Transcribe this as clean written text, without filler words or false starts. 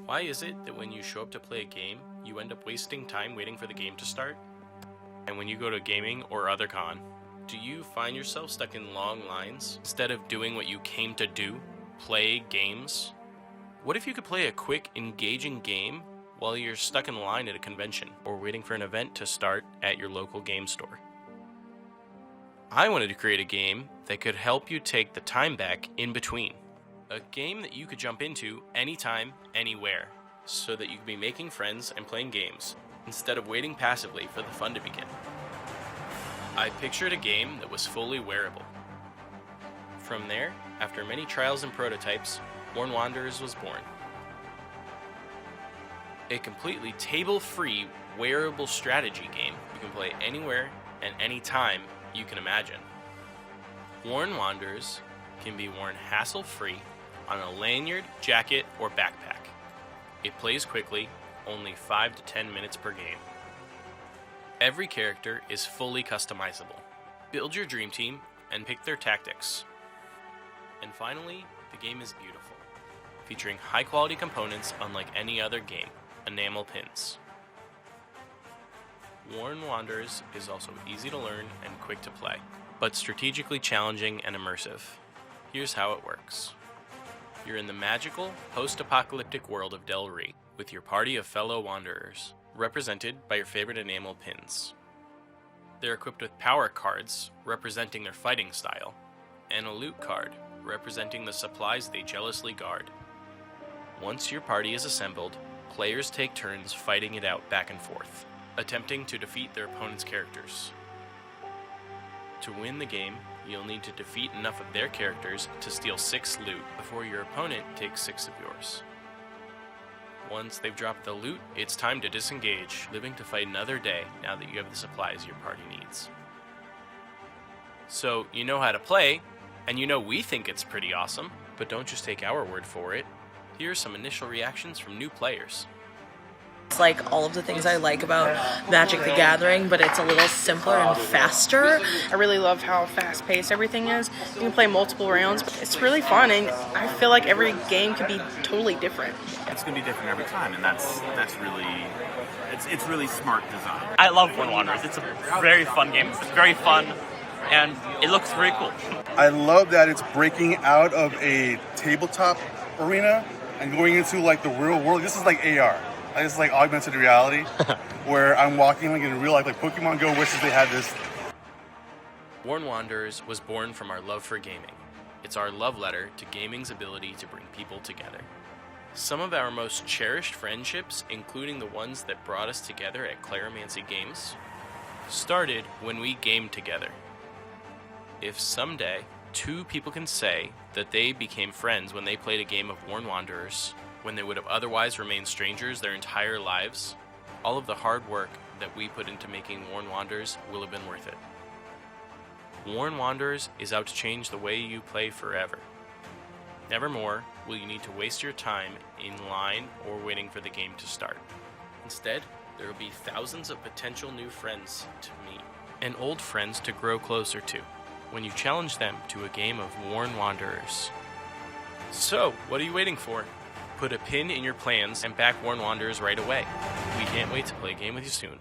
Why is it that when you show up to play a game, you end up wasting time waiting for the game to start? And when you go to gaming or other con, do you find yourself stuck in long lines instead of doing what you came to do, play games? What if you could play a quick, engaging game while you're stuck in line at a convention or waiting for an event to start at your local game store? I wanted to create a game that could help you take the time back in between. A game that you could jump into anytime, anywhere, so that you could be making friends and playing games, instead of waiting passively for the fun to begin. I pictured a game that was fully wearable. From there, after many trials and prototypes, Worn Wanderers was born. A completely table-free, wearable strategy game you can play anywhere and anytime you can imagine. Worn Wanderers can be worn hassle-free on a lanyard, jacket, or backpack. It plays quickly, only 5 to 10 minutes per game. Every character is fully customizable. Build your dream team and pick their tactics. And finally, the game is beautiful, featuring high-quality components unlike any other game, enamel pins. Worn Wanderers is also easy to learn and quick to play, but strategically challenging and immersive. Here's how it works. You're in the magical, post-apocalyptic world of Del Rey with your party of fellow wanderers, represented by your favorite enamel pins. They're equipped with power cards, representing their fighting style, and a loot card, representing the supplies they jealously guard. Once your party is assembled, players take turns fighting it out back and forth, attempting to defeat their opponent's characters. To win the game, you'll need to defeat enough of their characters to steal 6 loot before your opponent takes 6 of yours. Once they've dropped the loot, it's time to disengage, living to fight another day now that you have the supplies your party needs. So, you know how to play, and you know we think it's pretty awesome, but don't just take our word for it. Here are some initial reactions from new players. It's like all of the things I like about Magic the Gathering, but it's a little simpler and faster. I really love how fast-paced everything is. You can play multiple rounds, but it's really fun, and I feel like every game can be totally different. It's going to be different every time, and that's really, it's really smart design. I love Worn Wanderers. It's a very fun game. It's very fun, and it looks very cool. I love that it's breaking out of a tabletop arena and going into like the real world. This is like AR. This is like augmented reality, where I'm walking like in real life, like Pokemon Go wishes they had this. Worn Wanderers was born from our love for gaming. It's our love letter to gaming's ability to bring people together. Some of our most cherished friendships, including the ones that brought us together at Claromancy Games, started when we gamed together. If someday 2 people can say that they became friends when they played a game of Worn Wanderers, when they would have otherwise remained strangers their entire lives, all of the hard work that we put into making Worn Wanderers will have been worth it. Worn Wanderers is out to change the way you play forever. Nevermore will you need to waste your time in line or waiting for the game to start. Instead, there will be thousands of potential new friends to meet and old friends to grow closer to when you challenge them to a game of Worn Wanderers. So, what are you waiting for? Put a pin in your plans and back Worn Wanderers right away. We can't wait to play a game with you soon.